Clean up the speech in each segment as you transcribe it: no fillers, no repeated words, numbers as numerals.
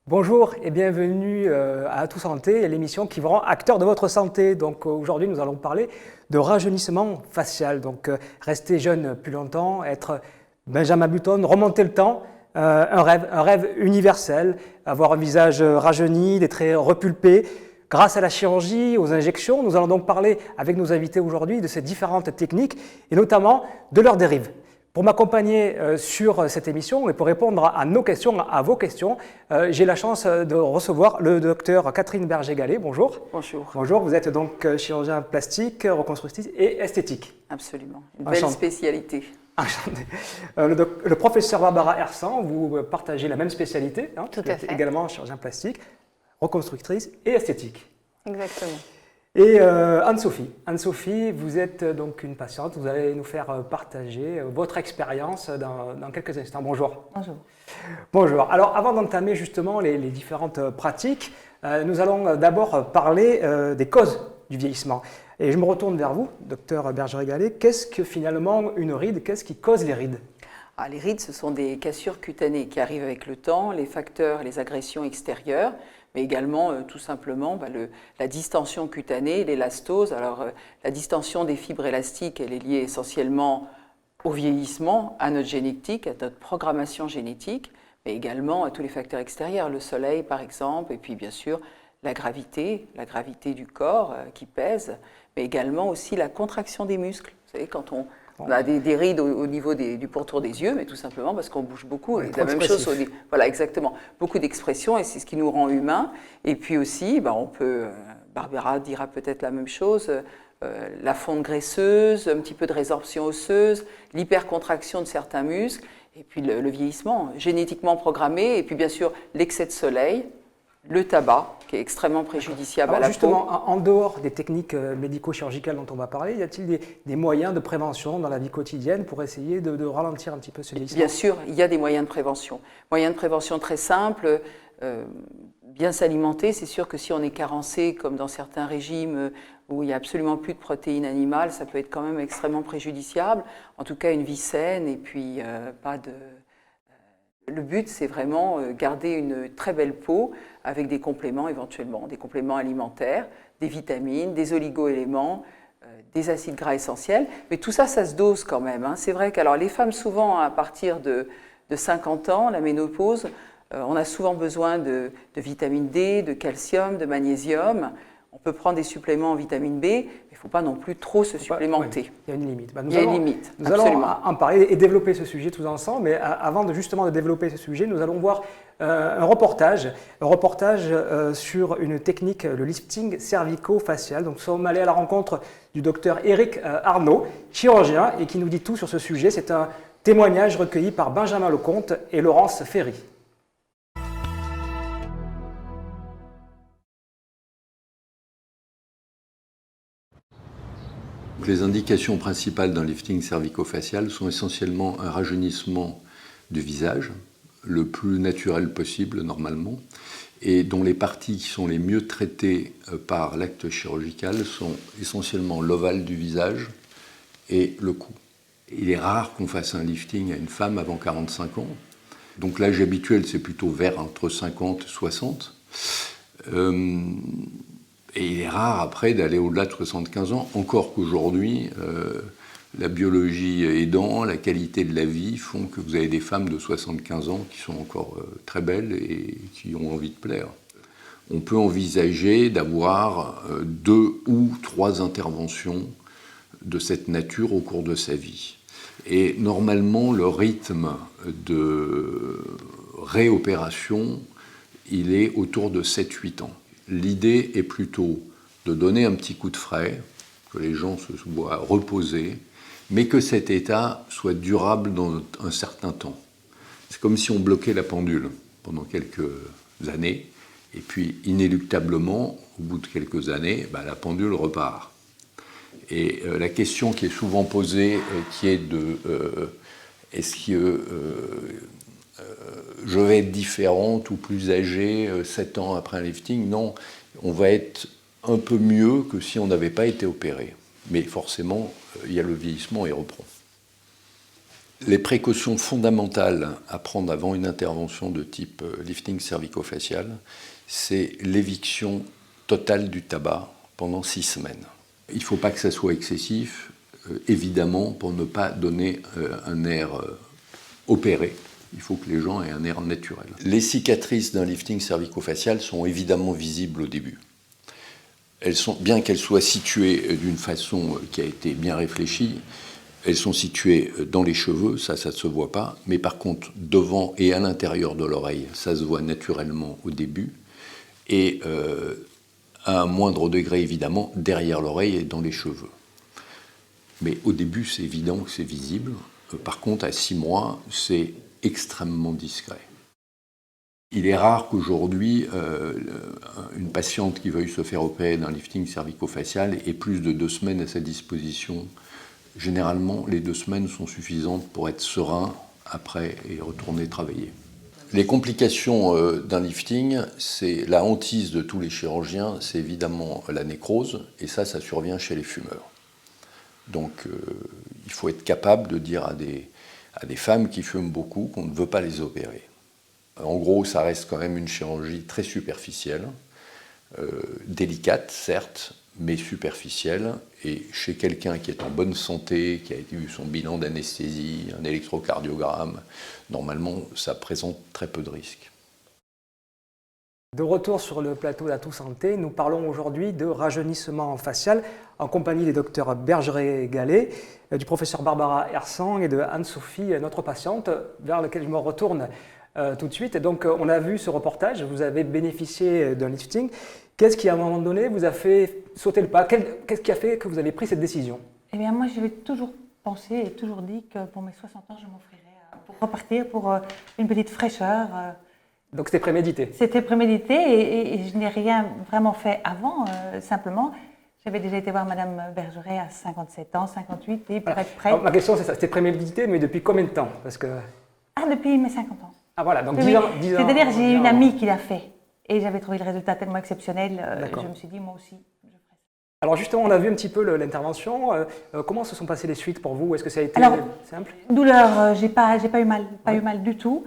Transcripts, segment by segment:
Bonjour et bienvenue à Tout Santé, l'émission qui vous rend acteur de votre santé. Donc aujourd'hui, nous allons parler de rajeunissement facial. Donc rester jeune plus longtemps, être Benjamin Button, remonter le temps, un rêve universel, avoir un visage rajeuni, des traits repulpés. Grâce à la chirurgie, aux injections, nous allons donc parler avec nos invités aujourd'hui de ces différentes techniques et notamment de leurs dérives. Pour m'accompagner sur cette émission et pour répondre à nos questions, à vos questions, j'ai la chance de recevoir le docteur Catherine Berger-Gallet. Bonjour. Bonjour. Bonjour, vous êtes donc chirurgien plastique, reconstructif et esthétique. Absolument, une belle spécialité. Enchanté. Le professeur Barbara Hersan, vous partagez la même spécialité, hein, Tout à fait. Également chirurgien plastique, reconstructrice et esthétique. Exactement. Et Anne-Sophie, vous êtes donc une patiente, vous allez nous faire partager votre expérience dans quelques instants. Bonjour. Bonjour. Bonjour. Alors avant d'entamer justement les différentes pratiques, nous allons d'abord parler des causes du vieillissement. Et je me retourne vers vous, docteur Berger-Gallet. Qu'est-ce que finalement une ride? Qu'est-ce qui cause les rides? Les rides, ce sont des cassures cutanées qui arrivent avec le temps, les facteurs, les agressions extérieures, mais également tout simplement la distension cutanée, l'élastose. Alors la distension des fibres élastiques, elle est liée essentiellement au vieillissement, à notre génétique, à notre programmation génétique, mais également à tous les facteurs extérieurs, le soleil par exemple, et puis bien sûr la gravité du corps qui pèse, mais également aussi la contraction des muscles. Vous savez, quand on a des rides au niveau du pourtour des yeux, mais tout simplement parce qu'on bouge beaucoup. Oui, la même chose voilà, exactement. Beaucoup d'expressions et c'est ce qui nous rend humains. Et puis aussi, on peut, Barbara dira peut-être la même chose, la fonte graisseuse, un petit peu de résorption osseuse, l'hypercontraction de certains muscles, et puis le vieillissement génétiquement programmé, et puis bien sûr l'excès de soleil, le tabac, qui est extrêmement préjudiciable à la peau. Justement, en dehors des techniques médico-chirurgicales dont on va parler, y a-t-il des moyens de prévention dans la vie quotidienne pour essayer de ralentir un petit peu ce vieillissement? Bien sûr, il y a des moyens de prévention. Moyens de prévention très simples, bien s'alimenter. C'est sûr que si on est carencé, comme dans certains régimes où il n'y a absolument plus de protéines animales, ça peut être quand même extrêmement préjudiciable. En tout cas, une vie saine et puis pas de... Le but, c'est vraiment garder une très belle peau avec des compléments éventuellement, des compléments alimentaires, des vitamines, des oligo-éléments, des acides gras essentiels. Mais tout ça, ça se dose quand même. Hein. C'est vrai que les femmes, souvent, à partir de 50 ans, la ménopause, on a souvent besoin de vitamine D, de calcium, de magnésium. On peut prendre des suppléments en vitamine B, mais il ne faut pas non plus trop se supplémenter. Oui, il y a une limite. Nous allons en parler et développer ce sujet tous ensemble, mais avant de développer ce sujet, nous allons voir un reportage sur une technique, le lifting cervico-facial. Donc nous sommes allés à la rencontre du docteur Éric Arnaud, chirurgien, et qui nous dit tout sur ce sujet. C'est un témoignage recueilli par Benjamin Lecomte et Laurence Ferry. Les indications principales d'un lifting cervico-facial sont essentiellement un rajeunissement du visage, le plus naturel possible normalement, et dont les parties qui sont les mieux traitées par l'acte chirurgical sont essentiellement l'ovale du visage et le cou. Il est rare qu'on fasse un lifting à une femme avant 45 ans, donc l'âge habituel c'est plutôt vers entre 50 et 60. Et il est rare après d'aller au-delà de 75 ans, encore qu'aujourd'hui, la biologie aidant, la qualité de la vie font que vous avez des femmes de 75 ans qui sont encore très belles et qui ont envie de plaire. On peut envisager d'avoir 2 ou 3 interventions de cette nature au cours de sa vie. Et normalement, le rythme de réopération, il est autour de 7-8 ans. L'idée est plutôt de donner un petit coup de frais, que les gens se voient reposer, mais que cet état soit durable dans un certain temps. C'est comme si on bloquait la pendule pendant quelques années, et puis inéluctablement, au bout de quelques années, la pendule repart. Et la question qui est souvent posée, qui est de est-ce que je vais être différente ou plus âgée 7 ans après un lifting? Non, on va être un peu mieux que si on n'avait pas été opéré. Mais forcément, il y a le vieillissement et il reprend. Les précautions fondamentales à prendre avant une intervention de type lifting cervico-facial, c'est l'éviction totale du tabac pendant 6 semaines. Il ne faut pas que ça soit excessif, évidemment, pour ne pas donner un air opéré. Il faut que les gens aient un air naturel. Les cicatrices d'un lifting cervico-facial sont évidemment visibles au début. Bien qu'elles soient situées d'une façon qui a été bien réfléchie, elles sont situées dans les cheveux, ça ne se voit pas, mais par contre, devant et à l'intérieur de l'oreille, ça se voit naturellement au début, et à un moindre degré, évidemment, derrière l'oreille et dans les cheveux. Mais au début, c'est évident que c'est visible. Par contre, à 6 mois, c'est extrêmement discret. Il est rare qu'aujourd'hui, une patiente qui veuille se faire opérer d'un lifting cervico-facial ait plus de 2 semaines à sa disposition. Généralement, les 2 semaines sont suffisantes pour être serein après et retourner travailler. Les complications d'un lifting, c'est la hantise de tous les chirurgiens, c'est évidemment la nécrose, et ça survient chez les fumeurs. Donc, il faut être capable de dire à des femmes qui fument beaucoup qu'on ne veut pas les opérer. En gros, ça reste quand même une chirurgie très superficielle, délicate, certes, mais superficielle, et chez quelqu'un qui est en bonne santé, qui a eu son bilan d'anesthésie, un électrocardiogramme, normalement, ça présente très peu de risques. De retour sur le plateau d'Atout Santé, nous parlons aujourd'hui de rajeunissement facial en compagnie des docteurs Bergeret-Gallet, du professeur Barbara Hersang et de Anne-Sophie, notre patiente, vers laquelle je me retourne tout de suite. Donc, on a vu ce reportage, vous avez bénéficié d'un lifting. Qu'est-ce qui, à un moment donné, vous a fait sauter le pas? Qu'est-ce qui a fait que vous avez pris cette décision? Eh bien, moi, j'avais toujours pensé et toujours dit que pour mes 60 ans, je m'offrirais pour repartir pour une petite fraîcheur. Donc, c'était prémédité? C'était prémédité et je n'ai rien vraiment fait avant. Simplement, j'avais déjà été voir Madame Bergeret à 57 ans, 58, et pour être prête. Alors, ma question, c'est ça, c'était prémédité, mais depuis combien de temps? Depuis mes 50 ans. Ah voilà, donc 10 ans. C'est-à-dire, j'ai une amie qui l'a fait. Et j'avais trouvé le résultat tellement exceptionnel, je me suis dit, moi aussi, je ferai ça. Alors justement, on a vu un petit peu l'intervention. Comment se sont passées les suites pour vous? Est-ce que ça a été simple? Douleur, j'ai pas eu mal, eu mal du tout.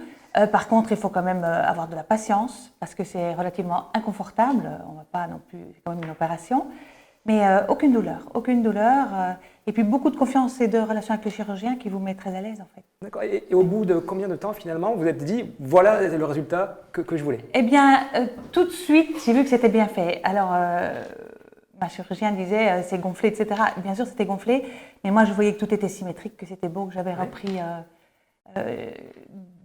Par contre, il faut quand même avoir de la patience, parce que c'est relativement inconfortable. On va pas non plus, c'est quand même une opération. Mais aucune douleur. Et puis beaucoup de confiance et de relation avec le chirurgien qui vous met très à l'aise en fait. D'accord. Et au bout de combien de temps finalement vous êtes dit voilà le résultat que je voulais? Eh bien, tout de suite, j'ai vu que c'était bien fait. Alors, ma chirurgienne disait c'est gonflé, etc. Bien sûr, c'était gonflé, mais moi je voyais que tout était symétrique, que c'était beau, que j'avais repris,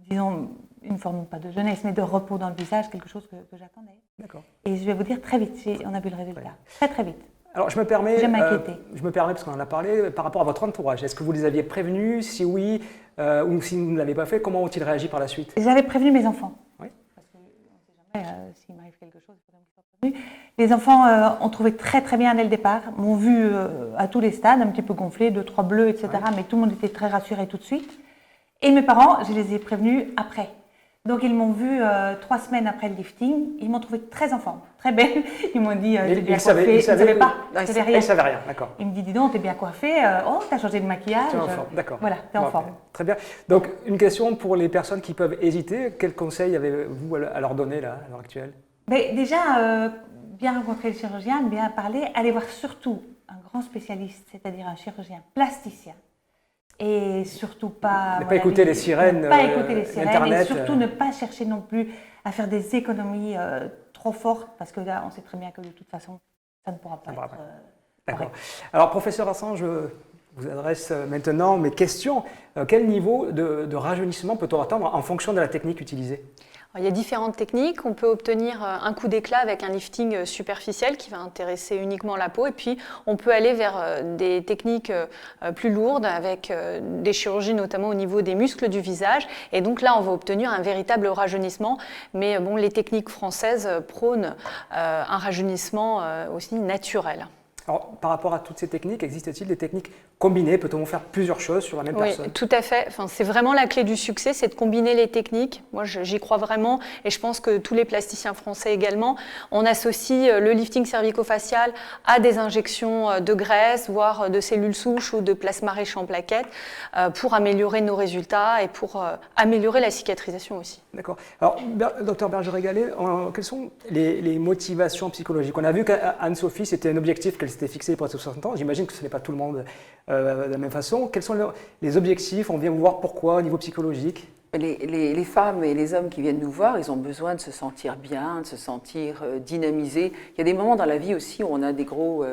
disons, une forme, pas de jeunesse, mais de repos dans le visage, quelque chose que j'attendais. D'accord. Et je vais vous dire, très vite, on a vu le résultat. Très très vite. Alors, je me permets, je parce qu'on en a parlé, par rapport à votre entourage. Est-ce que vous les aviez prévenus? Si oui, ou si vous ne l'avez pas fait, comment ont-ils réagi par la suite? J'avais prévenu mes enfants. Oui. Parce qu'on ne sait jamais s'il m'arrive quelque chose, il faudrait qu'ils soient prévenus. Les enfants ont trouvé très très bien dès le départ, m'ont vu à tous les stades, un petit peu gonflé, 2-3 bleus, etc. Oui. Mais tout le monde était très rassuré tout de suite. Et mes parents, je les ai prévenus après. Donc, ils m'ont vu 3 semaines après le lifting. Ils m'ont trouvé très en forme, très belle. Ils m'ont dit, t'es bien coiffée. Ils ne savaient pas. Ils ne savaient rien, d'accord. Ils me disent, dis donc, t'es bien coiffée. Oh, t'as changé de maquillage. T'es en forme, d'accord. Voilà, t'es en forme. Très bien. Donc, une question pour les personnes qui peuvent hésiter. Quel conseil avez-vous à leur donner là, à l'heure actuelle? Mais déjà, bien rencontrer le chirurgien, bien parler. Allez voir surtout un grand spécialiste, c'est-à-dire un chirurgien plasticien. Et surtout pas... Ne pas écouter les sirènes, Internet, et surtout ne pas chercher non plus à faire des économies trop fortes, parce que là, on sait très bien que de toute façon, ça ne pourra pas être... D'accord. Alors, professeur Hersang, je vous adresse maintenant mes questions. Quel niveau de rajeunissement peut-on attendre en fonction de la technique utilisée? Il y a différentes techniques. On peut obtenir un coup d'éclat avec un lifting superficiel qui va intéresser uniquement la peau. Et puis, on peut aller vers des techniques plus lourdes avec des chirurgies notamment au niveau des muscles du visage. Et donc là, on va obtenir un véritable rajeunissement. Mais bon, les techniques françaises prônent un rajeunissement aussi naturel. Alors, par rapport à toutes ces techniques, existe-t-il des techniques combinées? Peut-on faire plusieurs choses sur la même personne? Oui, tout à fait. Enfin, c'est vraiment la clé du succès, c'est de combiner les techniques. Moi, j'y crois vraiment et je pense que tous les plasticiens français également. On associe le lifting cervico-facial à des injections de graisse, voire de cellules souches ou de plasma riche en plaquettes pour améliorer nos résultats et pour améliorer la cicatrisation aussi. D'accord. Alors, docteur Berger-Gallet, quelles sont les motivations psychologiques? On a vu qu'Anne-Sophie, c'était un objectif qu'elle s'était fixé pour 60 ans. J'imagine que ce n'est pas tout le monde de la même façon. Quels sont les objectifs? On vient vous voir pourquoi au niveau psychologique? Les femmes et les hommes qui viennent nous voir, ils ont besoin de se sentir bien, de se sentir dynamisés. Il y a des moments dans la vie aussi où on a des gros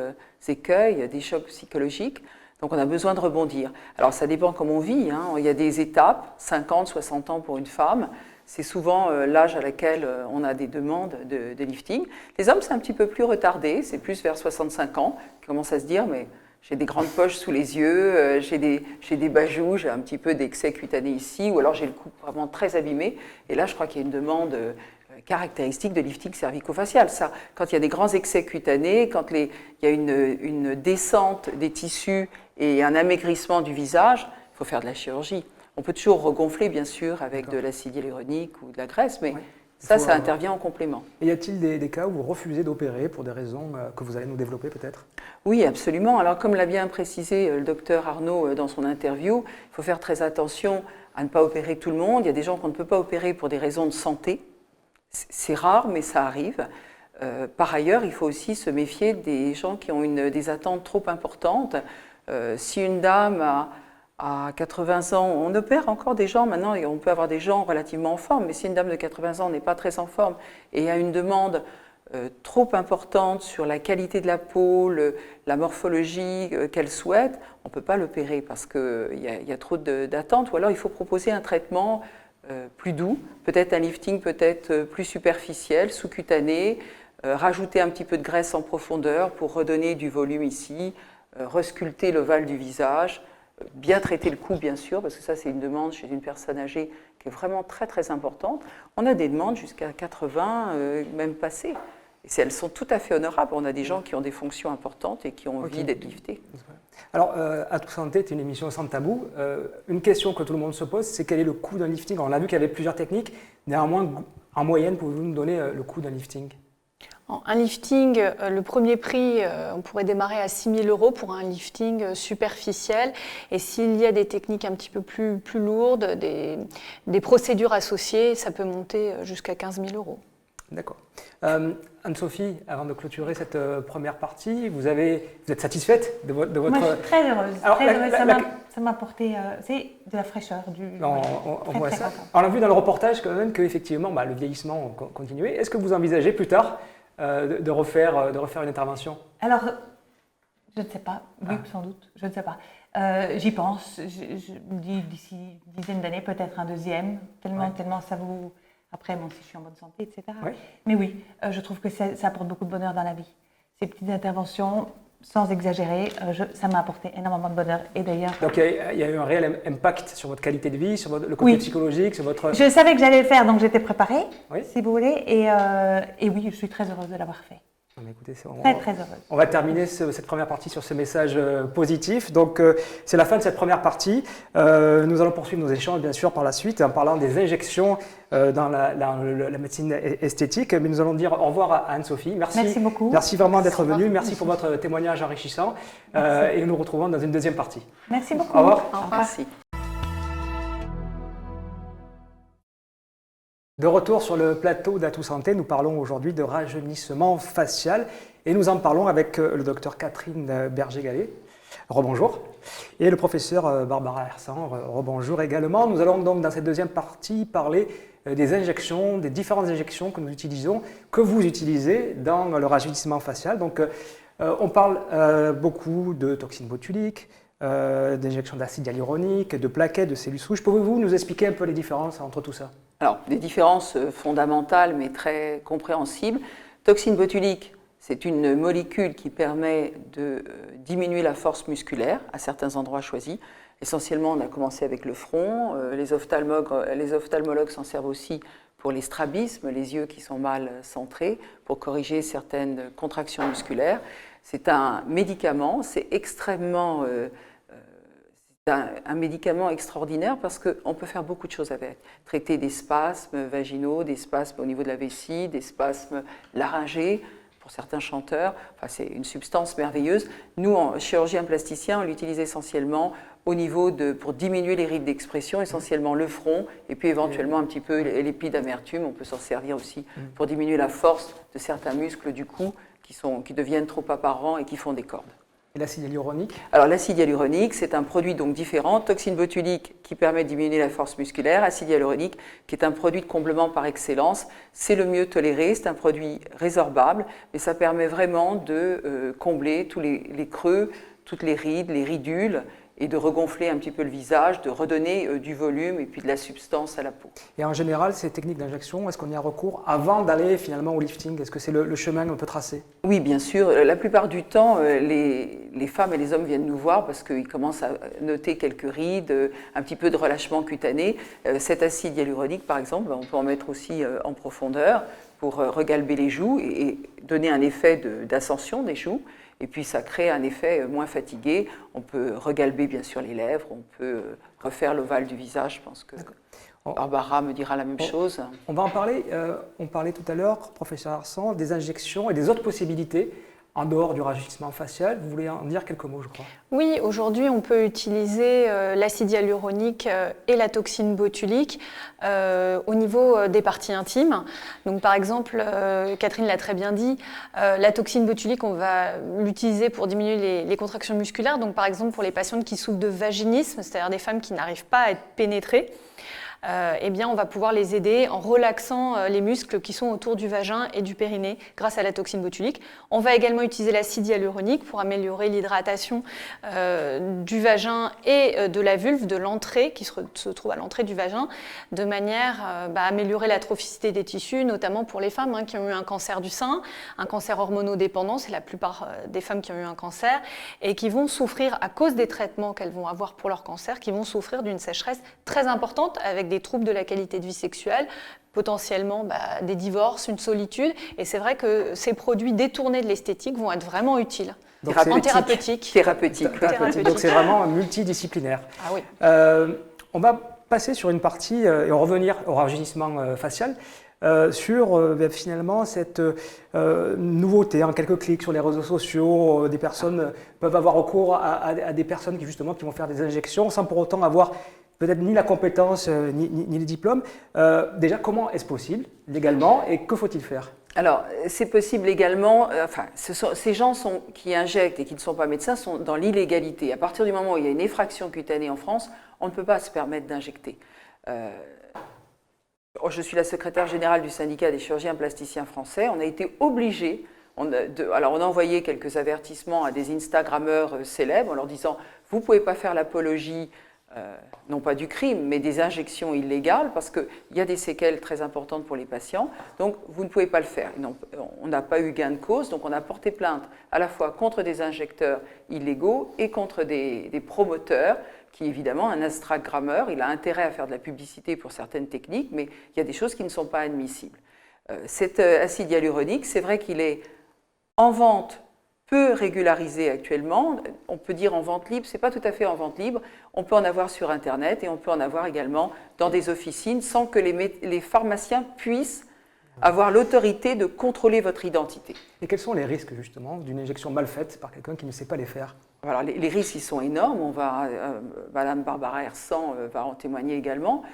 écueils, des chocs psychologiques. Donc on a besoin de rebondir. Alors ça dépend comment on vit, hein. Il y a des étapes, 50, 60 ans pour une femme. C'est souvent l'âge à laquelle on a des demandes de lifting. Les hommes, c'est un petit peu plus retardé, c'est plus vers 65 ans, qui commencent à se dire, mais j'ai des grandes poches sous les yeux, j'ai des bajoux, j'ai un petit peu d'excès cutané ici, ou alors j'ai le cou vraiment très abîmé. Et là, je crois qu'il y a une demande caractéristique de lifting cervico-facial. Ça, quand il y a des grands excès cutanés, quand il y a une descente des tissus et un amaigrissement du visage, il faut faire de la chirurgie. On peut toujours regonfler, bien sûr, avec de l'acide hyaluronique ou de la graisse, mais ça intervient en complément. Et y a-t-il des cas où vous refusez d'opérer pour des raisons que vous allez nous développer peut-être? Oui, absolument. Alors, comme l'a bien précisé le docteur Arnaud dans son interview, il faut faire très attention à ne pas opérer tout le monde. Il y a des gens qu'on ne peut pas opérer pour des raisons de santé. C'est rare, mais ça arrive. Par ailleurs, il faut aussi se méfier des gens qui ont des attentes trop importantes. Si une dame à 80 ans, on opère encore des gens maintenant, et on peut avoir des gens relativement en forme, mais si une dame de 80 ans n'est pas très en forme et a une demande trop importante sur la qualité de la peau, la morphologie qu'elle souhaite, on ne peut pas l'opérer parce qu'il y a trop d'attentes, ou alors il faut proposer un traitement plus doux, peut-être un lifting peut-être plus superficiel, sous-cutané, rajouter un petit peu de graisse en profondeur pour redonner du volume ici, resculpter l'ovale du visage, bien traiter le cou bien sûr, parce que ça c'est une demande chez une personne âgée qui est vraiment très très importante. On a des demandes jusqu'à 80, même passées. Et elles sont tout à fait honorables. On a des gens qui ont des fonctions importantes et qui ont envie d'être liftés. Alors, Atout Santé est une émission sans tabou. Une question que tout le monde se pose, c'est quel est le coût d'un lifting? On a vu qu'il y avait plusieurs techniques. Néanmoins, en moyenne, pouvez-vous nous donner le coût d'un lifting? Un lifting, le premier prix, on pourrait démarrer à 6 000 € pour un lifting superficiel. Et s'il y a des techniques un petit peu plus lourdes, des procédures associées, ça peut monter jusqu'à 15 000 €. D'accord. Anne-Sophie, avant de clôturer cette première partie, vous êtes satisfaite de votre... Moi, je suis très heureuse. Alors, très heureuse. Ça m'a apporté de la fraîcheur. On voit ça. On a vu dans le reportage quand même qu'effectivement, le vieillissement continuait. Est-ce que vous envisagez plus tard de refaire une intervention? Alors, je ne sais pas. Oui, sans doute. Je ne sais pas. J'y pense. Je me dis d'ici une dizaine d'années, peut-être un deuxième. Tellement ça vous... Après, si je suis en bonne santé, etc. Oui. Mais oui, je trouve que ça apporte beaucoup de bonheur dans la vie. Ces petites interventions, sans exagérer, ça m'a apporté énormément de bonheur. Et d'ailleurs... Donc, il y a eu un réel impact sur votre qualité de vie, sur le côté psychologique, sur votre... Je savais que j'allais le faire, donc j'étais préparée, oui. Si vous voulez. Et oui, je suis très heureuse de l'avoir fait. Écoutez, très heureuse. On va terminer cette première partie sur ce message positif. Donc, c'est la fin de cette première partie. Nous allons poursuivre nos échanges, bien sûr, par la suite, en parlant des injections dans la médecine esthétique. Mais nous allons dire au revoir à Anne-Sophie. Merci beaucoup. Merci vraiment d'être venue. Merci pour votre témoignage enrichissant. Et nous nous retrouvons dans une deuxième partie. Merci beaucoup. Au revoir. Au revoir. Merci. De retour sur le plateau d'Atout Santé, nous parlons aujourd'hui de rajeunissement facial et nous en parlons avec le docteur Catherine Berger-Gallet. Rebonjour. Et le professeur Barbara Hersan. Rebonjour également. Nous allons donc dans cette deuxième partie parler des injections, des différentes injections que nous utilisons, que vous utilisez dans le rajeunissement facial. Donc on parle beaucoup de toxines botuliques, d'injections d'acide hyaluronique, de plaquettes, de cellules souches. Pouvez-vous nous expliquer un peu les différences entre tout ça? Alors, des différences fondamentales mais très compréhensibles. Toxine botulique, c'est une molécule qui permet de diminuer la force musculaire à certains endroits choisis. Essentiellement, on a commencé avec le front. Les ophtalmologues s'en servent aussi pour les strabismes, les yeux qui sont mal centrés, pour corriger certaines contractions musculaires. C'est un médicament, c'est extrêmement... un médicament extraordinaire parce qu'on peut faire beaucoup de choses avec. Traiter des spasmes vaginaux, des spasmes au niveau de la vessie, des spasmes laryngés, pour certains chanteurs. Enfin, c'est une substance merveilleuse. Nous, en chirurgien plasticien, on l'utilise essentiellement au niveau pour diminuer les rides d'expression, essentiellement le front, et puis éventuellement un petit peu les plis d'amertume. On peut s'en servir aussi pour diminuer la force de certains muscles du cou qui deviennent trop apparents et qui font des cordes. Et l'acide hyaluronique? Alors l'acide hyaluronique, c'est un produit donc différent. Toxine botulique qui permet de diminuer la force musculaire. Acide hyaluronique qui est un produit de comblement par excellence. C'est le mieux toléré, c'est un produit résorbable, mais ça permet vraiment de combler tous les creux, toutes les rides, les ridules, et de regonfler un petit peu le visage, de redonner du volume et puis de la substance à la peau. Et en général, ces techniques d'injection, est-ce qu'on y a recours avant d'aller finalement au lifting? Est-ce que c'est le chemin qu'on peut tracer? Oui, bien sûr. La plupart du temps, les femmes et les hommes viennent nous voir parce qu'ils commencent à noter quelques rides, un petit peu de relâchement cutané. Cet acide hyaluronique, par exemple, on peut en mettre aussi en profondeur pour regalber les joues et donner un effet d'ascension des joues. Et puis ça crée un effet moins fatigué. On peut regalber bien sûr les lèvres, on peut refaire l'ovale du visage. Je pense que Barbara me dira la même chose. On va en parler. On parlait tout à l'heure, professeur Arsan, des injections et des autres possibilités en dehors du rajeunissement facial. Vous voulez en dire quelques mots, je crois? Oui, aujourd'hui, on peut utiliser l'acide hyaluronique et la toxine botulique au niveau des parties intimes. Donc, par exemple, Catherine l'a très bien dit, la toxine botulique, on va l'utiliser pour diminuer les contractions musculaires. Donc, par exemple, pour les patientes qui souffrent de vaginisme, c'est-à-dire des femmes qui n'arrivent pas à être pénétrées, eh bien, on va pouvoir les aider en relaxant les muscles qui sont autour du vagin et du périnée grâce à la toxine botulique. On va également utiliser l'acide hyaluronique pour améliorer l'hydratation du vagin et de la vulve, de l'entrée qui se trouve à l'entrée du vagin, de manière à améliorer la trophicité des tissus, notamment pour les femmes qui ont eu un cancer du sein, un cancer hormonodépendant, c'est la plupart des femmes qui ont eu un cancer, et qui vont souffrir, à cause des traitements qu'elles vont avoir pour leur cancer, qui vont souffrir d'une sécheresse très importante avec des troubles de la qualité de vie sexuelle, potentiellement des divorces, une solitude. Et c'est vrai que ces produits détournés de l'esthétique vont être vraiment utiles. Donc en thérapeutique. Thérapeutique. Donc c'est vraiment multidisciplinaire. Ah oui. On va passer sur une partie et en revenir au rajeunissement facial. Sur finalement cette nouveauté, en quelques clics sur les réseaux sociaux, des personnes peuvent avoir recours à des personnes qui vont faire des injections sans pour autant avoir peut-être ni la compétence ni les diplômes. Déjà, comment est-ce possible légalement et que faut-il faire? Alors, c'est possible légalement. Ces gens qui injectent et qui ne sont pas médecins sont dans l'illégalité. À partir du moment où il y a une effraction cutanée en France, on ne peut pas se permettre d'injecter. Je suis la secrétaire générale du syndicat des chirurgiens plasticiens français. On a été obligés. Alors, on a envoyé quelques avertissements à des Instagrammeurs célèbres en leur disant « Vous ne pouvez pas faire l'apologie non pas du crime, mais des injections illégales, parce qu'il y a des séquelles très importantes pour les patients, donc vous ne pouvez pas le faire. » On n'a pas eu gain de cause, donc on a porté plainte à la fois contre des injecteurs illégaux et contre des promoteurs, qui évidemment, un instagrammeur, il a intérêt à faire de la publicité pour certaines techniques, mais il y a des choses qui ne sont pas admissibles. Cet acide hyaluronique, c'est vrai qu'il est en vente peu régularisé actuellement, on peut dire en vente libre, ce n'est pas tout à fait en vente libre, on peut en avoir sur Internet et on peut en avoir également dans des officines sans que les pharmaciens puissent avoir l'autorité de contrôler votre identité. Et quels sont les risques justement d'une injection mal faite par quelqu'un qui ne sait pas les faire? Alors, les risques ils sont énormes, Madame Barbara Hersan va en témoigner également.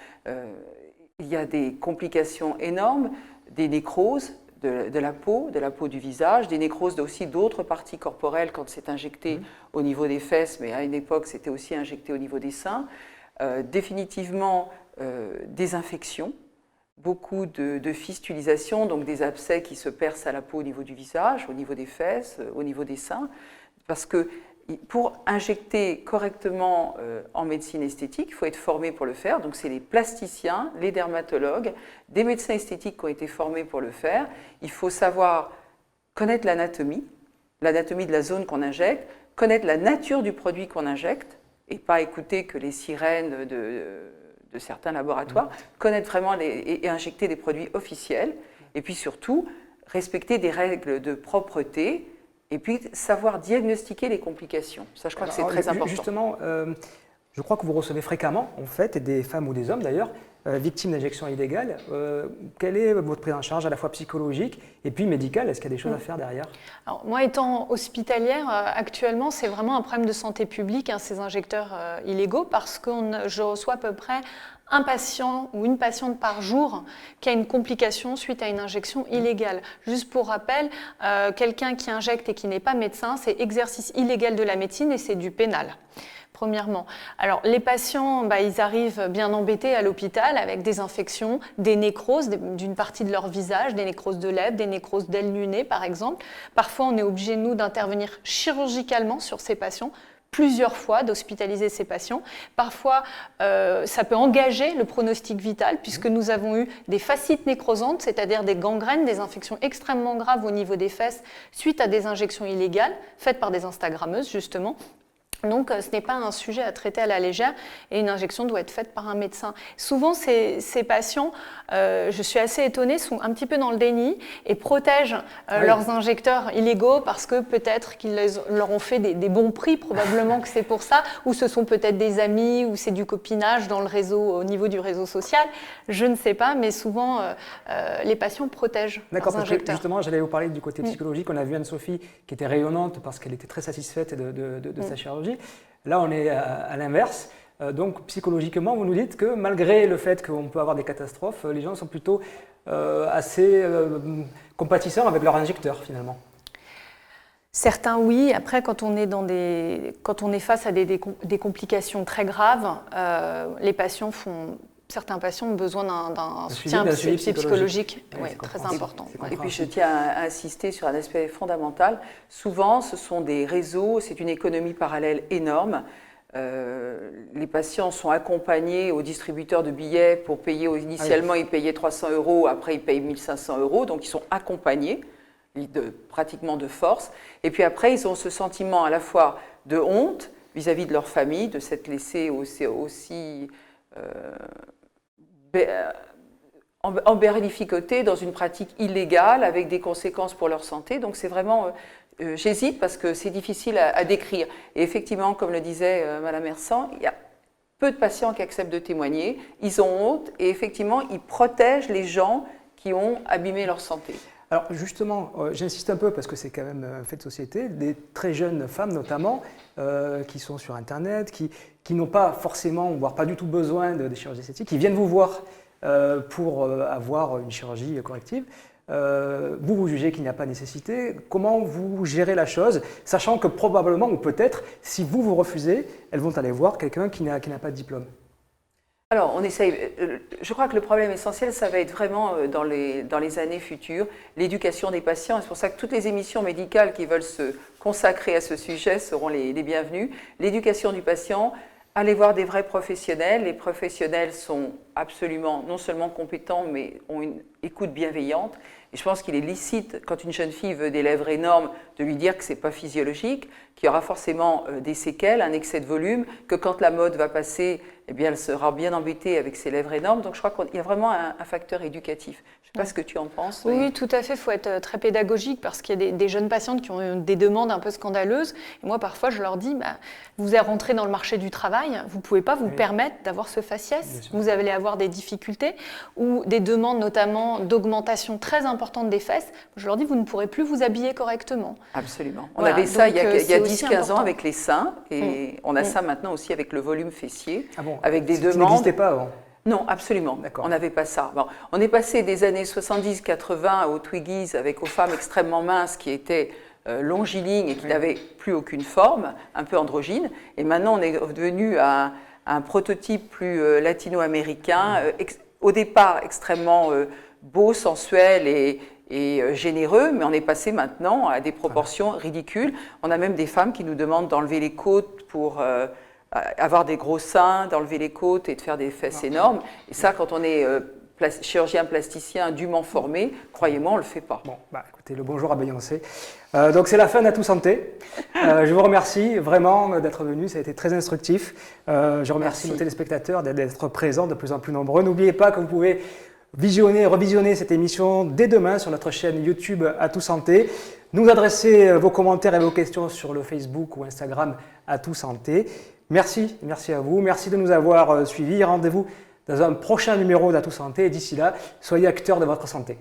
Il y a des complications énormes, des nécroses, de la peau du visage, des nécroses aussi d'autres parties corporelles quand c'est injecté au niveau des fesses, mais à une époque c'était aussi injecté au niveau des seins. Définitivement des infections, beaucoup de fistulisation, donc des abcès qui se percent à la peau au niveau du visage, au niveau des fesses, au niveau des seins, parce que pour injecter correctement en médecine esthétique, il faut être formé pour le faire. Donc, c'est les plasticiens, les dermatologues, des médecins esthétiques qui ont été formés pour le faire. Il faut savoir connaître l'anatomie de la zone qu'on injecte, connaître la nature du produit qu'on injecte et pas écouter que les sirènes de certains laboratoires, connaître vraiment et injecter des produits officiels. Et puis surtout, respecter des règles de propreté et puis savoir diagnostiquer les complications. Ça, je crois que c'est très important. Justement, je crois que vous recevez fréquemment, en fait, des femmes ou des hommes d'ailleurs, victimes d'injections illégales. Quelle est votre prise en charge à la fois psychologique et puis médicale? Est-ce qu'il y a des choses à faire derrière? Alors, moi, étant hospitalière, actuellement, c'est vraiment un problème de santé publique, hein, ces injecteurs illégaux, parce que je reçois à peu près un patient ou une patiente par jour qui a une complication suite à une injection illégale. Juste pour rappel, quelqu'un qui injecte et qui n'est pas médecin, c'est exercice illégal de la médecine et c'est du pénal. Premièrement. Alors, les patients, ils arrivent bien embêtés à l'hôpital avec des infections, des nécroses d'une partie de leur visage, des nécroses de lèvres, des nécroses d'ailes du nez, par exemple. Parfois, on est obligé, nous, d'intervenir chirurgicalement sur ces patients, plusieurs fois, d'hospitaliser ces patients. Parfois, ça peut engager le pronostic vital, puisque nous avons eu des fascites nécrosantes, c'est-à-dire des gangrènes, des infections extrêmement graves au niveau des fesses, suite à des injections illégales, faites par des Instagrammeuses, justement. Donc, ce n'est pas un sujet à traiter à la légère et une injection doit être faite par un médecin. Souvent, ces patients, je suis assez étonnée, sont un petit peu dans le déni et protègent leurs injecteurs illégaux parce que peut-être qu'ils leur ont fait des bons prix, probablement que c'est pour ça, ou ce sont peut-être des amis, ou c'est du copinage dans le réseau, au niveau du réseau social. Je ne sais pas, mais souvent, les patients protègent leurs injecteurs. Justement, j'allais vous parler du côté psychologique. On a vu Anne-Sophie qui était rayonnante parce qu'elle était très satisfaite de sa chirurgie. Là, on est à l'inverse. Donc, psychologiquement, vous nous dites que malgré le fait qu'on peut avoir des catastrophes, les gens sont plutôt assez compatissants avec leur injecteur, finalement. Certains, oui. Après, quand on est face à des complications très graves, certains patients ont besoin d'un soutien psychologique très important. Et puis je tiens à insister sur un aspect fondamental. Souvent, ce sont des réseaux, c'est une économie parallèle énorme. Les patients sont accompagnés au distributeur de billets pour payer. Initialement, ils payaient 300 €, après ils payent 1500 €, donc ils sont accompagnés pratiquement de force. Et puis après, ils ont ce sentiment à la fois de honte vis-à-vis de leur famille, de s'être laissés aussi emberlificotés dans une pratique illégale avec des conséquences pour leur santé. Donc c'est vraiment, j'hésite parce que c'est difficile à décrire. Et effectivement, comme le disait Madame Hersan, il y a peu de patients qui acceptent de témoigner, ils ont honte et effectivement, ils protègent les gens qui ont abîmé leur santé. Alors justement, j'insiste un peu parce que c'est quand même un fait de société, des très jeunes femmes notamment, qui sont sur Internet, qui n'ont pas forcément, voire pas du tout besoin de chirurgie esthétique, qui viennent vous voir pour avoir une chirurgie corrective. Vous jugez qu'il n'y a pas nécessité. Comment vous gérez la chose, sachant que probablement, ou peut-être, si vous refusez, elles vont aller voir quelqu'un qui n'a pas de diplôme? Alors, on essaye. Je crois que le problème essentiel, ça va être vraiment dans les années futures, l'éducation des patients. C'est pour ça que toutes les émissions médicales qui veulent se consacrer à ce sujet seront les bienvenues. L'éducation du patient, aller voir des vrais professionnels. Les professionnels sont absolument non seulement compétents, mais ont une écoute bienveillante. Et je pense qu'il est licite, quand une jeune fille veut des lèvres énormes, de lui dire que ce n'est pas physiologique, qu'il y aura forcément des séquelles, un excès de volume, que quand la mode va passer, eh bien, elle sera bien embêtée avec ses lèvres énormes. Donc je crois qu'il y a vraiment un facteur éducatif. Je ne sais pas ce que tu en penses. Oui, tout à fait. Il faut être très pédagogique parce qu'il y a des jeunes patientes qui ont des demandes un peu scandaleuses. Et moi, parfois, je leur dis, vous êtes rentré dans le marché du travail, vous ne pouvez pas vous permettre d'avoir ce faciès. Vous allez avoir des difficultés ou des demandes notamment d'augmentation très importante des fesses. Je leur dis, vous ne pourrez plus vous habiller correctement. Absolument. On avait ça il y a 10-15 ans avec les seins et on a ça maintenant aussi avec le volume fessier, avec des demandes. Ça n'existait pas avant? Non, absolument. On n'avait pas ça. Bon, on est passé des années 70-80 aux Twiggies avec aux femmes extrêmement minces qui étaient longilignes et qui n'avaient plus aucune forme, un peu androgyne. Et maintenant, on est revenu à un prototype plus latino-américain, au départ extrêmement beau, sensuel et généreux, mais on est passé maintenant à des proportions ridicules. On a même des femmes qui nous demandent d'enlever les côtes pour avoir des gros seins, d'enlever les côtes et de faire des fesses énormes. Et ça, quand on est chirurgien plasticien dûment formé, croyez-moi, on ne le fait pas. Bon, écoutez, le bonjour à Beyoncé. Donc c'est la fin d'Atout Santé. Je vous remercie vraiment d'être venu, ça a été très instructif. Je remercie nos téléspectateurs d'être présents de plus en plus nombreux. N'oubliez pas que vous pouvez revisionner cette émission dès demain sur notre chaîne YouTube Atout Santé. nous adresser vos commentaires et vos questions sur le Facebook ou Instagram Atout Santé. Merci à vous. Merci de nous avoir suivis. Rendez-vous dans un prochain numéro d'Atout Santé. Et d'ici là, soyez acteurs de votre santé.